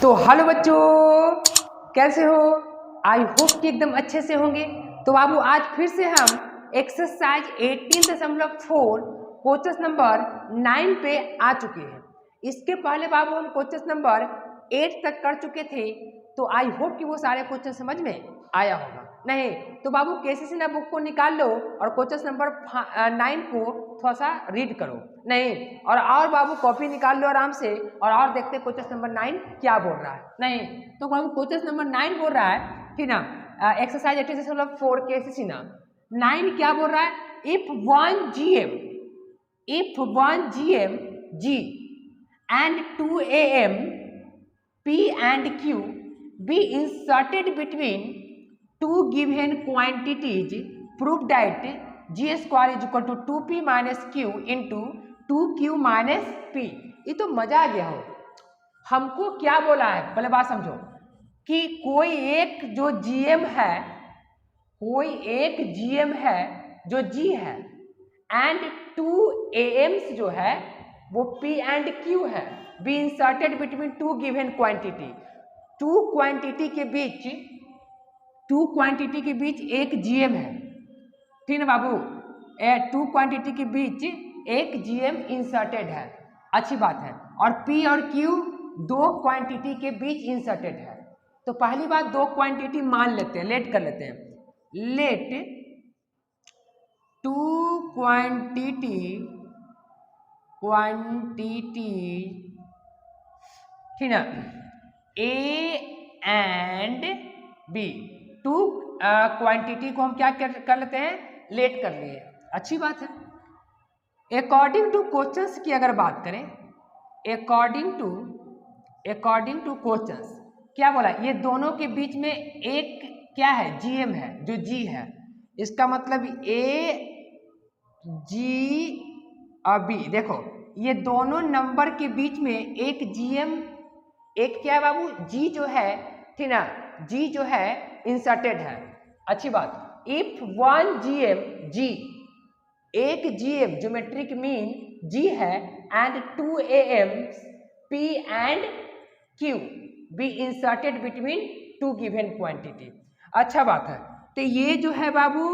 तो हेलो बच्चों, कैसे हो? आई होप कि एकदम अच्छे से होंगे। तो बाबू आज फिर से हम एक्सरसाइज 18.4 क्वेश्चन नंबर 9 पे आ चुके हैं। इसके पहले बाबू हम क्वेश्चन नंबर 8 तक कर चुके थे, तो आई होप कि वो सारे क्वेश्चन समझ में आया होगा। नहीं तो बाबू केसीसी ना बुक को निकाल लो और क्वेश्चन नंबर 9 को थोड़ा सा रीड करो। नहीं और बाबू कॉपी निकाल लो आराम से और देखते क्वेश्चन नंबर 9 क्या बोल रहा है। नहीं तो बाबू क्वेश्चन नंबर 9 बोल रहा है, ठीक ना, एक्सरसाइज 18.4 केसीसी ना 9 क्या बोल रहा है? If one GM G and 2 am P and Q be inserted between two given quantities, prove that G square is equal to 2P minus Q into 2Q minus P। ये तो मजा आ गया हो। हमको क्या बोला है पहले बात समझो कि कोई एक GM है जो G है एंड 2 AMs जो है वो P एंड Q है, B inserted between two given quantity. Two quantity के बीच एक GM है, ठीक ना बाबू? टू क्वांटिटी के बीच एक GM इंसर्टेड है, अच्छी बात है। और P और Q दो क्वांटिटी के बीच इंसर्टेड है। तो पहली बात दो क्वांटिटी मान लेते हैं, लेट कर लेते हैं। लेट टू क्वांटिटी ठीक ना, A and B. Two quantity को हम क्या कर लेते हैं? लेट कर लिए, अच्छी बात है। अकॉर्डिंग टू क्वेश्चंस की अगर बात करें, अकॉर्डिंग टू क्वेश्चंस क्या बोला? ये दोनों के बीच में एक क्या है? GM है, जो G है। इसका मतलब ए जी और बी। देखो ये दोनों नंबर के बीच में एक GM, एक क्या है बाबू? G जो है, ठीक ना, G जो है इंसर्टेड है, अच्छी बात। इफ वन GM G, एक GM ज्योमेट्रिक मीन G है and 2 AMs P and Q be inserted between two given quantity, अच्छा बात है। तो ये जो है बाबू,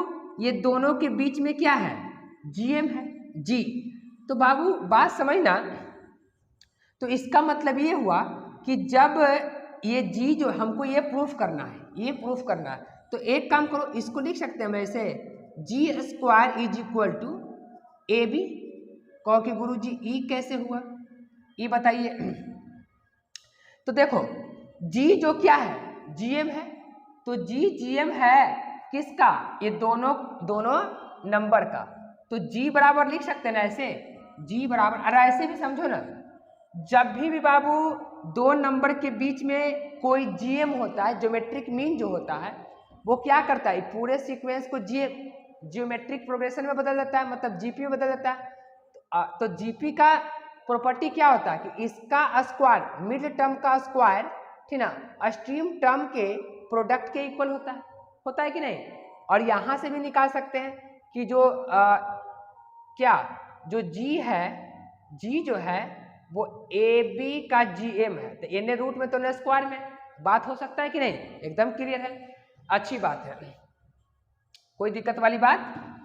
ये दोनों के बीच में क्या है? GM है, G। तो बाबू बात समझना, तो इसका मतलब ये हुआ कि जब ये G जो हमको ये प्रूफ करना है, तो एक काम करो, इसको लिख सकते हैं हम ऐसे, G square is equal to AB। कहो कि गुरु जी E कैसे हुआ, ये बताइए। तो देखो G जो क्या है? GM है। तो G GM है किसका? ये दोनों नंबर का। तो G बराबर लिख सकते हैं ना ऐसे, G बराबर, अरे ऐसे भी समझो ना, जब भी बाबू दो नंबर के बीच में कोई GM होता है, ज्योमेट्रिक मीन जो होता है, वो क्या करता है? पूरे सीक्वेंस को जियोमेट्रिक प्रोग्रेशन में बदल देता है, मतलब GP में बदल देता है। तो GP का प्रॉपर्टी क्या होता है कि इसका स्क्वायर, मिड टर्म का स्क्वायर, ठीक ना, स्ट्रीम टर्म के प्रोडक्ट के इक्वल होता है कि नहीं? और यहां से भी निकाल सकते हैं कि जो जो G है, G जो है वो AB का GM है, तो n रूट में तो न स्क्वायर में, बात हो सकता है कि नहीं? एकदम क्लियर है, अच्छी बात है, कोई दिक्कत वाली बात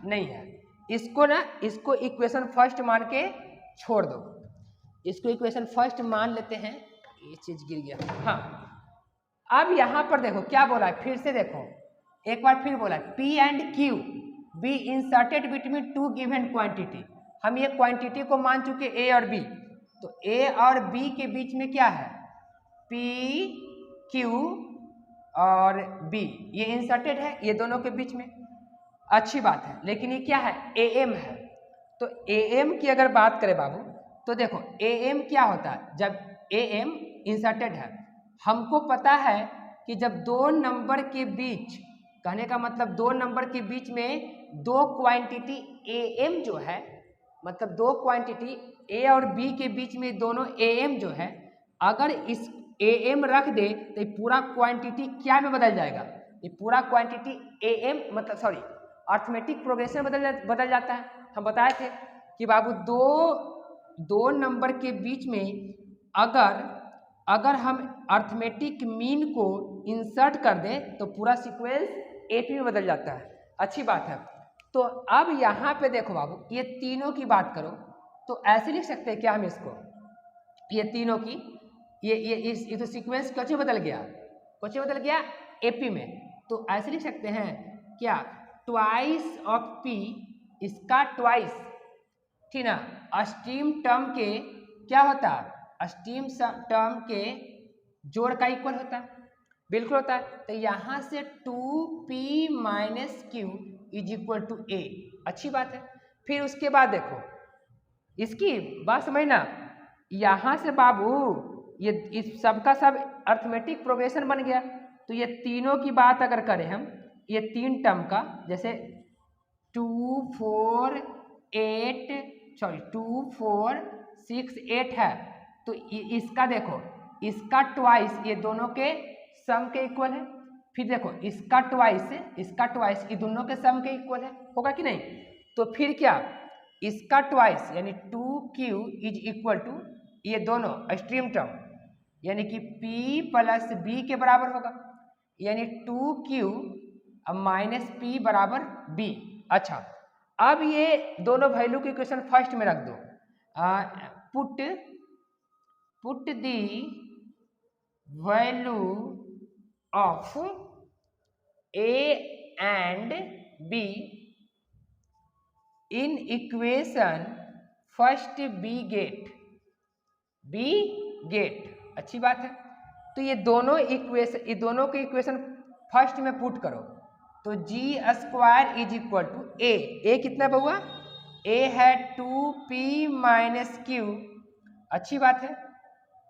नहीं है। इसको इक्वेशन फर्स्ट मान के छोड़ दो, इसको इक्वेशन फर्स्ट मान लेते हैं। ये चीज गिर गया, हाँ। अब यहां पर देखो क्या बोला है, फिर से देखो, एक बार फिर बोला है, P and Q be inserted between two given quantity. हम ये क्वांटिटी को मान चुके A और B, तो A और B के बीच में क्या है? P Q और B, ये इंसर्टेड है ये दोनों के बीच में, अच्छी बात है। लेकिन ये क्या है? AM है। तो AM की अगर बात करें बाबू, तो देखो AM क्या होता है? जब AM इंसर्टेड है, हमको पता है कि जब दो नंबर के बीच, कहने का मतलब दो नंबर के बीच में दो क्वांटिटी AM जो है, मतलब दो क्वांटिटी A और B के बीच में दोनों AM जो है, अगर इस AM रख दे तो पूरा क्वांटिटी क्या में बदल जाएगा? ये पूरा क्वांटिटी AM, मतलब सॉरी, अर्थमेटिक प्रोग्रेशन बदल जाता है। हम बताए थे कि बाबू दो नंबर के बीच में अगर अगर हम अर्थमेटिक मीन को इंसर्ट कर दें तो पूरा सीक्वेंस एपी में बदल जाता है। अच्छी बात है। तो अब यहाँ पे देखो बाबू, ये तीनों की बात करो तो ऐसे लिख सकते हैं क्या हम इसको, ये तीनों की ये तो सीक्वेंस कैसे बदल गया, कैसे बदल गया, एपी में। तो ऐसे लिख सकते हैं क्या, ट्वाइस ऑफ पी, इसका ट्वाइस, ठीक ना, अस्टीम टर्म के क्या होता है, अस्टीम टर्म के जोड़ का इक्वल होता है, बिल्कुल होता है। तो यहाँ से 2p minus q is equal to a, अच्छी बात है। फिर उसके बाद देखो इसकी बात समझना, यहाँ से बाबू ये इस सब का सब अर्थमेटिक प्रोग्रेशन बन गया। तो ये तीनों की बात अगर करें हम, ये तीन टर्म का, जैसे 2 4 8 सॉरी 2 4 6 8 है, तो इसका देखो, इसका ट्वाइस ये दोनों के सम के इक्वल है। फिर देखो इसका ट्वाइस ये दोनों के सम के इक्वल है, होगा कि नहीं। तो फिर क्या, इसका ट्वाइस यानी 2q इज इक्वल टू ये दोनों एक्सट्रीम टर्म यानी कि p प्लस b के बराबर होगा, यानी 2q माइनस p बराबर b। अच्छा, अब ये दोनों वैल्यू की इक्वेशन फर्स्ट में रख दो, put the value of a and b in equation first we get, अच्छी बात है। तो ये दोनों के इक्वेशन फर्स्ट में पुट करो, तो जी स्क्वायर इज इक्वल टू ए कितना बउआ, ए है 2p माइनस क्यू, अच्छी बात है।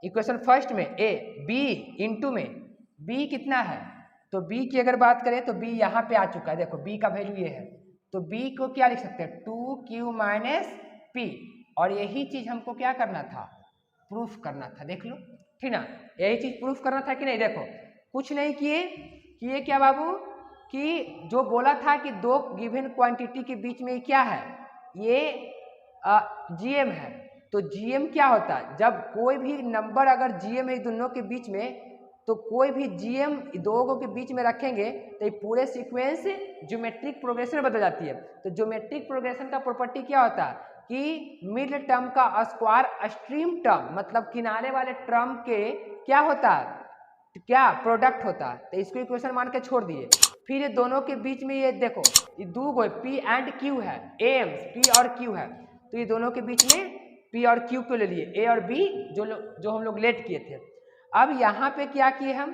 इक्वेशन फर्स्ट में ए, बी इंटू में बी कितना है, तो बी की अगर बात करें तो बी यहाँ पे आ चुका है, देखो बी का वैल्यू ये है, तो बी को क्या लिख सकते हैं, 2q माइनस पी। और यही चीज हमको क्या करना था, प्रूफ करना था, देख लो, ठीक ना, यही चीज प्रूफ करना था कि नहीं। देखो कुछ नहीं किए क्या बाबू, कि जो बोला था कि दो गिवन क्वांटिटी के बीच में क्या है, ये जीएम है। तो जीएम क्या होता है, जब कोई भी नंबर अगर जीएम है दोनों के बीच में, तो कोई भी जीएम दो के बीच में रखेंगे तो ये पूरे सीक्वेंस ज्योमेट्रिक प्रोग्रेशन बदल जाती है। तो ज्योमेट्रिक प्रोग्रेशन का प्रॉपर्टी क्या होता है कि मिड टर्म का स्क्वायर एक्सट्रीम टर्म मतलब किनारे वाले टर्म के क्या होता है, क्या प्रोडक्ट होता है। तो इसको इक्वेशन मान के छोड़ दिए। फिर ये दोनों के बीच में ये देखो, ये दो गो P एंड Q है, एम्स P और Q है, तो ये दोनों के बीच में P और Q को ले लिए, A और B जो हम लोग लेट किए थे। अब यहाँ पे क्या किए हम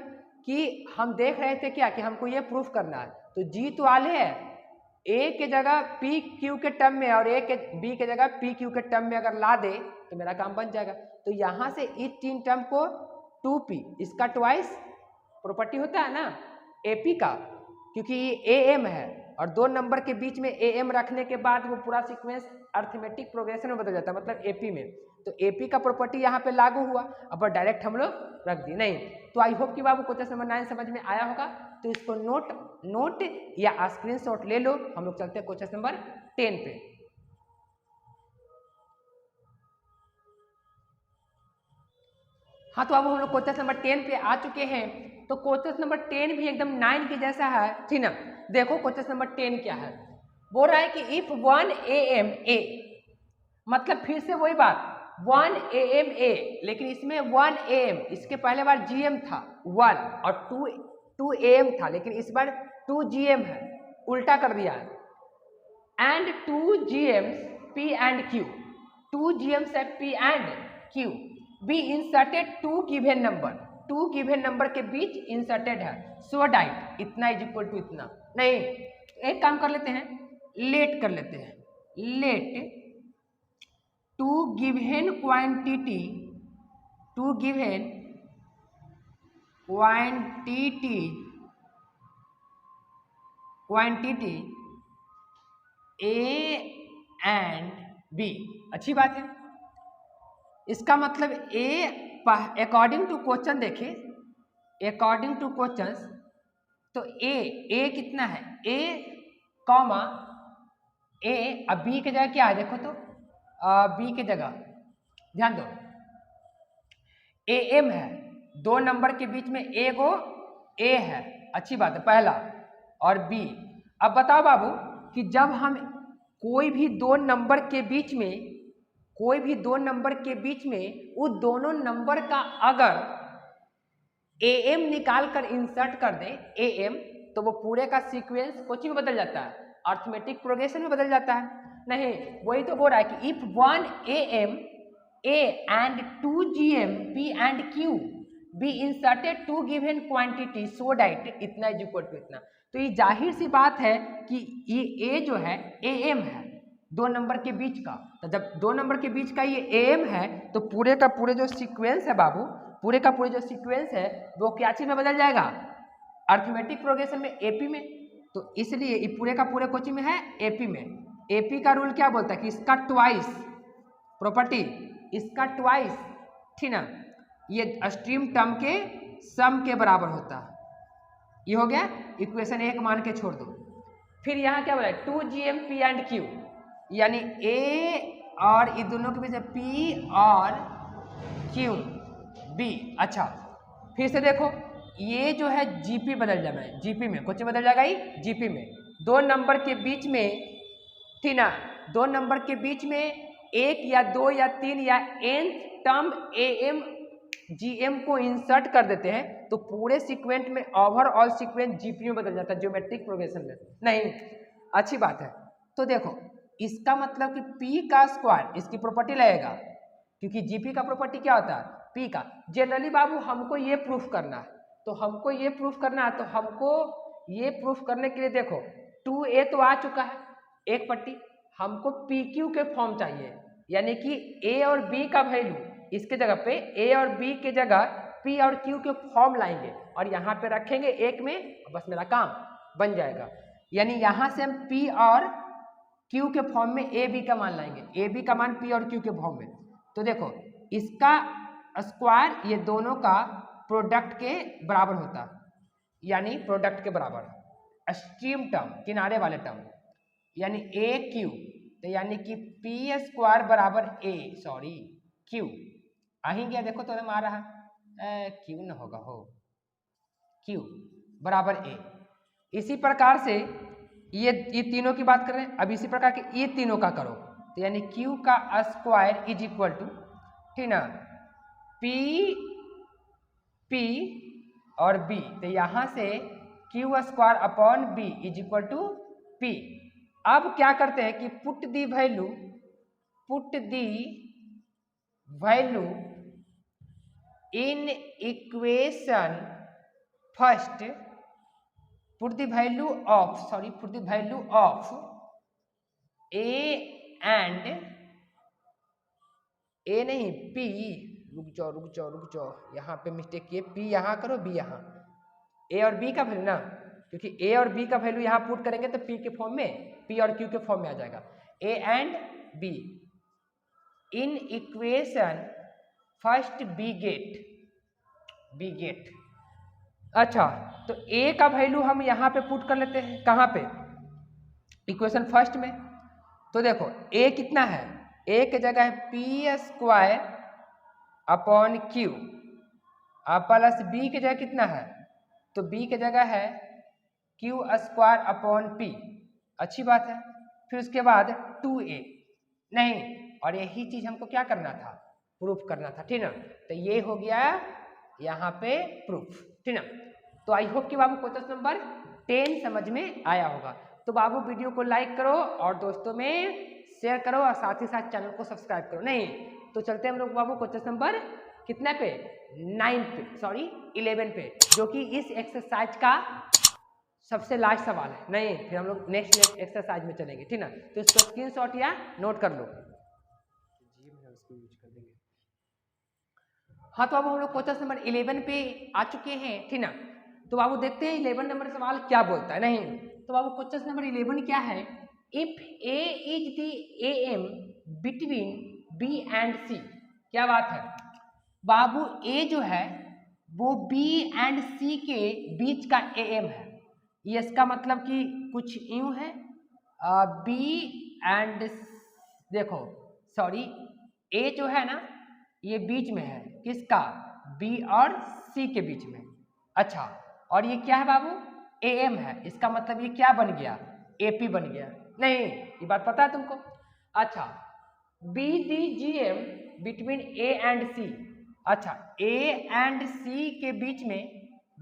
कि हम देख रहे थे क्या कि हमको ये प्रूफ करना है, तो G तो आले है, A के जगह P Q के टर्म में और B के जगह P Q के टर्म में अगर ला दे तो मेरा काम बन जाएगा। तो यहाँ से इस तीन टर्म को 2p, इसका ट्वाइस प्रॉपर्टी होता है ना AP का, क्योंकि ये AM है और दो नंबर के बीच में AM रखने के बाद वो पूरा सीक्वेंस अर्थमेटिक प्रोग्रेशन में बदल जाता है, मतलब AP में। तो AP का प्रॉपर्टी यहाँ पे लागू हुआ, अब डायरेक्ट हम लोग रख दिए नहीं। तो आई होप कि बाबू क्वेश्चन नंबर 9 समझ में आया होगा। तो इसको नोट या स्क्रीनशॉट ले लो। हम लोग चलते हैं क्वेश्चन नंबर 10 पे। हाँ, तो अब हम लोग क्वेश्चन नंबर 10 पे आ चुके हैं। तो क्वेश्चन नंबर 10 भी एकदम 9 के जैसा है, ठीक ना। देखो क्वेश्चन नंबर 10 क्या है, बोल रहा है कि इफ 1 AM A, मतलब फिर से वही बात 1 AM A, लेकिन इसमें 1 AM, इसके पहले बार GM था 1 और 2 AM था, लेकिन इस बार 2 GM है, उल्टा कर दिया है। And 2 GMs P and Q, 2 GMs है P and Q be inserted two given number के बीच इंसर्टेड है, सो डाइट इतना इज इक्वल टू इतना। नहीं, एक काम कर लेते हैं, लेट कर लेते हैं, let two given quantity A and B. अच्छी बात है, इसका मतलब अकॉर्डिंग टू क्वेश्चन देखें, अकॉर्डिंग टू क्वेश्चन तो ए कितना है, ए कॉमा ए, अब बी के जगह क्या है देखो, तो बी के जगह ध्यान दो AM है, दो नंबर के बीच में एगो ए है, अच्छी बात है, पहला, और बी। अब बताओ बाबू कि जब हम कोई भी दो नंबर के बीच में उस दोनों नंबर का अगर एम निकाल कर इंसर्ट कर दें एम, तो वो पूरे का सीक्वेंस कोची में बदल जाता है, अर्थमेटिक प्रोग्रेशन में बदल जाता है। नहीं, वही तो बोल रहा है कि if 1 AM A and 2 GM P and Q be inserted to given quantity so that इतना इज इक्वल टू इतना, तो ये जाहिर सी बात है कि ये A जो है AM है दो नंबर के बीच का। तो जब दो नंबर के बीच का ये AM है तो पूरे का पूरे जो सीक्वेंस है बाबू, पूरे का पूरे जो सीक्वेंस है वो क्या चीज में बदल जाएगा, अर्थमेटिक प्रोग्रेशन में, एपी में। तो इसलिए ये पूरे का पूरे कोचिंग में है एपी में। एपी का रूल क्या बोलता है कि इसका ट्वाइस प्रॉपर्टी, इसका ट्वाइस, ठीक ना, ये स्ट्रीम टर्म के सम के बराबर होता है। ये हो गया इक्वेशन 1 मान के छोड़ दो। फिर यहाँ क्या बोला है 2GM P and Q, यानी A और इन दोनों के बीच में P और Q B। अच्छा फिर से देखो ये जो है GP बदल जाना है, GP में कुछ बदल जाएगा ही GP में। दो नंबर के बीच में, ठीक ना, दो नंबर के बीच में एक या दो या तीन या n टर्म AM GM को इंसर्ट कर देते हैं तो पूरे सीक्वेंस में ओवरऑल सीक्वेंस GP में बदल जाता है, ज्योमेट्रिक प्रोग्रेशन में। नहीं, अच्छी बात है। तो देखो इसका मतलब कि P का स्क्वायर इसकी प्रॉपर्टी लगेगा, क्योंकि GP का प्रॉपर्टी क्या होता है P का। जनरली बाबू हमको ये प्रूफ करना है, तो हमको ये प्रूफ करना है, तो हमको ये प्रूफ करने के लिए देखो 2A तो आ चुका है एक पट्टी, हमको PQ के फॉर्म चाहिए, यानी कि A और B का वैल्यू इसके जगह पे A और B के जगह P और Q के फॉर्म लाएंगे और यहाँ पे रखेंगे एक में, बस मेरा काम बन जाएगा। यानी यहाँ से हम P और Q के फॉर्म में A B का मान लाएंगे, A B का मान P और Q के फॉर्म में। तो देखो इसका स्क्वायर ये दोनों का प्रोडक्ट के बराबर होता है, यानी प्रोडक्ट के बराबर स्ट्रीम टर्म, किनारे वाले टर्म, यानी AQ, तो यानी कि P स्क्वायर बराबर Q आ ही गया। देखो तो आ रहा है Q न होगा हो, Q बराबर A। इसी प्रकार से ये तीनों की बात कर रहे हैं, अब इसी प्रकार के ये तीनों का करो, तो यानी Q का स्क्वायर इज इक्वल टू, ठीक ना, P और B, तो यहां से Q square upon B is equal to P। अब क्या करते हैं कि put the value in equation first, put the value of A and A नहीं P, रुक जाओ, यहाँ पे मिस्टेक किए, P यहाँ करो B यहाँ, A और B का वैल्यू ना, क्योंकि A और B का वैल्यू यहाँ पुट करेंगे तो P के फॉर्म में, P और Q के फॉर्म में आ जाएगा। A and B in equation first B get. अच्छा तो A का वैल्यू हम यहाँ पे पुट कर लेते हैं, कहाँ पे, इक्वेशन फर्स्ट में। तो देखो A कितना है, A की जगह है P square upon Q plus B की जगह कितना है, तो B की जगह है Q स्क्वायर अपॉन P, अच्छी बात है। फिर उसके बाद 2A नहीं, और यही चीज हमको क्या करना था, प्रूफ करना था, ठीक ना। तो ये हो गया यहाँ पे प्रूफ, ठीक ना। तो आई होप कि बाबू क्वेश्चन नंबर 10 समझ में आया होगा। तो बाबू वीडियो को लाइक करो और दोस्तों में शेयर करो और साथ ही साथ चैनल को सब्सक्राइब करो। नहीं तो चलते हम लोग बाबू क्वेश्चन नंबर कितने पे, 11 पे, जो कि इस एक्सरसाइज का सबसे लास्ट सवाल है। नहीं फिर हम लोग नेक्स्ट एक्सरसाइज में चलेंगे, ठीक ना। तो इसको स्क्रीनशॉट या नोट कर लो, हाँ। तो अब हम लोग क्वेश्चन नंबर 11 पे आ चुके हैं, ठीक ना। तो बाबू देखते हैं 11 नंबर सवाल क्या बोलता है। नहीं तो बाबू क्वेश्चन नंबर 11 क्या है, if A is the AM between B and C। क्या बात है बाबू, A जो है वो B एंड C के बीच का AM है। ये इसका मतलब कि कुछ यूं है, B एंड देखो A जो है ना ये बीच में है, किसका, B और सी के बीच में। अच्छा, और ये क्या है बाबू, AM है, इसका मतलब ये क्या बन गया, AP बन गया। नहीं, ये बात पता है तुमको। अच्छा, BDGM between A and C। अच्छा, A एंड C के बीच में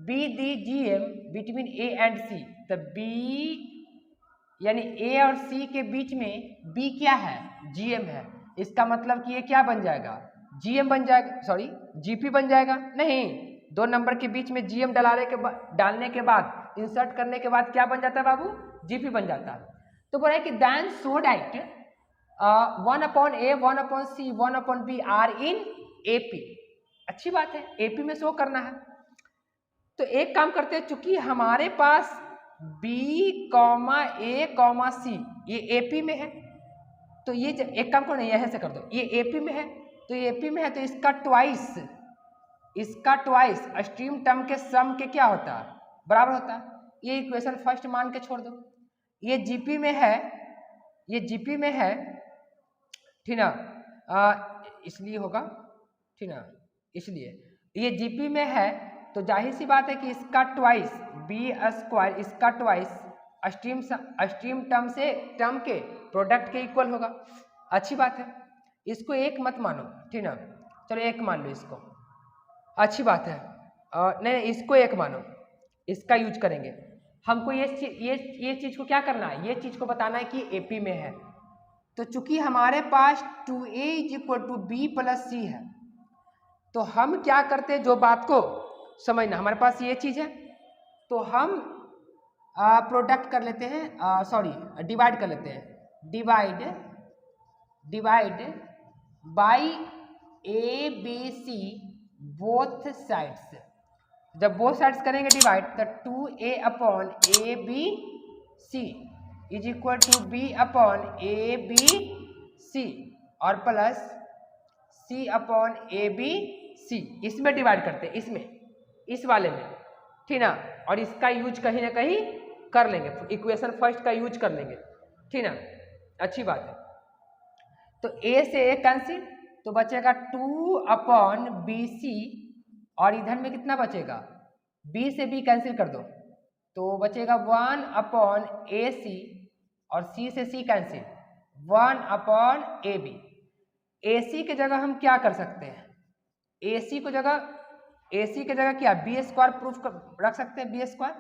BDGM between A and C, तो B यानी A और C के बीच में B क्या है, GM है। इसका मतलब कि ये क्या बन जाएगा, GM बन जाएगा, सॉरी GP बन जाएगा। नहीं, 2 नंबर के बीच में GM डालने के बाद इंसर्ट करने के बाद क्या बन जाता है बाबू, GP बन जाता है। तो बोला है कि then so that 1/A 1/C 1/B are in AP। अच्छी बात है, AP में शो करना है। तो एक काम करते हैं, चूंकि हमारे पास B, A, C ये AP में है, तो ये एक काम करो ना, यहीं से कर दो, ये AP में है, तो ये AP में है, तो इसका ट्वाइस स्ट्रीम टर्म के सम के क्या होता है, बराबर होता है। ये इक्वेशन फर्स्ट मान के छोड़ दो। ये GP में है, ये GP में है, ठीक ना, इसलिए होगा, ठीक ना, इसलिए ये GP में है, तो जाहिर सी बात है कि इसका ट्वाइस B² इसका ट्वाइस स्ट्रीम टर्म के प्रोडक्ट के इक्वल होगा। अच्छी बात है, इसको एक मत मानो, ठीक ना, चलो एक मान लो इसको, अच्छी बात है। नहीं, इसको एक मानो, इसका यूज करेंगे। हमको ये चीज को क्या करना है, ये चीज को बताना है कि AP में है। तो चूंकि हमारे पास 2A = B + C है, तो हम क्या करते हैं, जो बात को समझना, हमारे पास ये चीज है, तो हम प्रोडक्ट कर लेते हैं, सॉरी डिवाइड कर लेते हैं, divide by ABC both sides. जब बोथ साइड्स करेंगे डिवाइड, तो 2A/ABC = B/ABC और प्लस C/ABC, इसमें डिवाइड करते हैं, इसमें, इस वाले में, ठीक ना, और इसका यूज कहीं ना कहीं कर लेंगे, इक्वेशन फर्स्ट का यूज कर लेंगे, ठीक ना। अच्छी बात है। तो A से A कैंसिल, तो बचेगा 2/BC, और इधर में कितना बचेगा, B से B कैंसिल कर दो, तो बचेगा 1/AC, और C से C कैंसिल, 1/AB। AC के जगह हम क्या कर सकते हैं, AC की जगह क्या B² प्रूफ रख सकते हैं, B²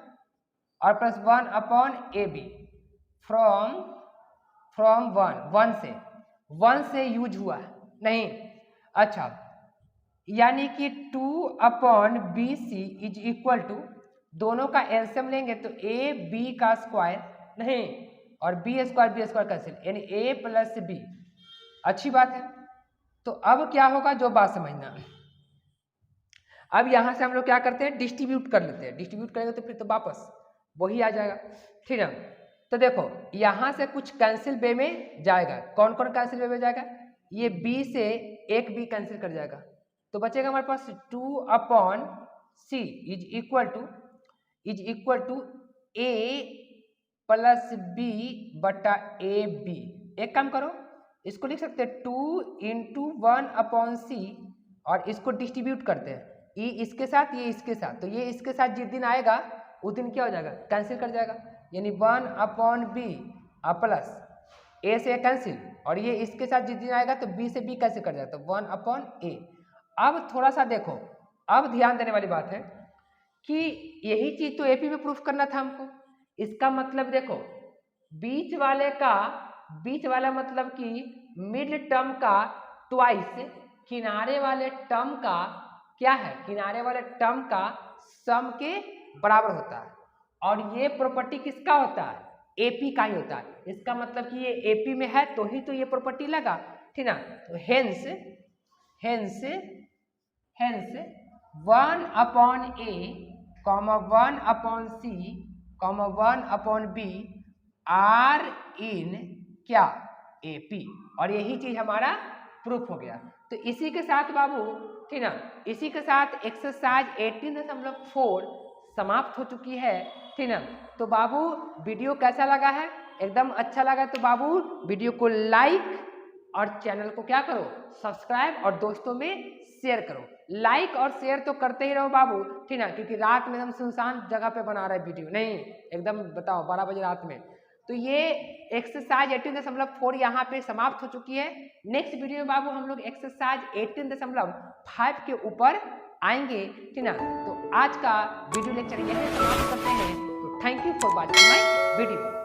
और प्लस 1/AB फ्रॉम 1 से यूज हुआ नहीं। अच्छा, यानी कि 2/BC = दोनों का एलसीएम लेंगे तो AB का स्क्वायर, नहीं, और B² कैंसिल, यानी A + B। अच्छी बात है। तो अब क्या होगा, जो बात समझना, अब यहां से हम लोग क्या करते हैं, डिस्ट्रीब्यूट कर लेते हैं। डिस्ट्रीब्यूट करेंगे तो फिर तो वापस वही आ जाएगा, ठीक है। तो देखो, यहां से कुछ कैंसिल वे में जाएगा, कौन कौन कैंसिल वे में जाएगा, ये B से एक B कैंसिल कर जाएगा, तो बचेगा हमारे पास 2/C = A + B/AB। एक काम करो, इसको लिख सकते हैं 2 × 1/C, और इसको डिस्ट्रीब्यूट करते हैं, ये इसके साथ, ये इसके साथ, तो ये इसके साथ जिस दिन आएगा उस दिन क्या हो जाएगा, कैंसिल कर जाएगा, यानी 1/B प्लस A से कैंसिल, और ये इसके साथ जिस दिन आएगा तो B से B कैंसिल कर जाएगा, तो 1/A। अब थोड़ा सा देखो, अब ध्यान देने वाली बात है कि यही चीज तो AP में प्रूफ करना था हमको। इसका मतलब देखो, बीच वाला मतलब कि मिड टर्म का ट्वाइस किनारे वाले टर्म का क्या है, किनारे वाले टर्म का सम के बराबर होता है, और ये प्रॉपर्टी किसका होता है, AP का ही होता है। इसका मतलब कि ये AP में है तो ही तो ये प्रॉपर्टी लगा, ठीक ना। तो hence 1/A, 1/C, 1/B are इन क्या, AP, और यही चीज हमारा प्रूफ हो गया। तो इसी के साथ बाबू, ठीक ना, इसी के साथ एक्सरसाइज 18.4 समाप्त हो चुकी है, ठीक ना। तो बाबू वीडियो कैसा लगा है, एकदम अच्छा लगा तो बाबू वीडियो को लाइक और चैनल को क्या करो, सब्सक्राइब, और दोस्तों में शेयर करो। लाइक और शेयर तो करते ही रहो बाबू, ठीक ना, क्योंकि रात में एकदम सुनसान जगह पे बना रहा है वीडियो, नहीं एकदम बताओ 12 बजे रात में। तो ये एक्सरसाइज 18.4 यहाँ पे समाप्त हो चुकी है। नेक्स्ट वीडियो में बाबू हम लोग एक्सरसाइज 18.5 के ऊपर आएंगे, ठीक ना। तो आज का वीडियो लेक्चर यही समाप्त करते हैं। तो thank you for watching my video.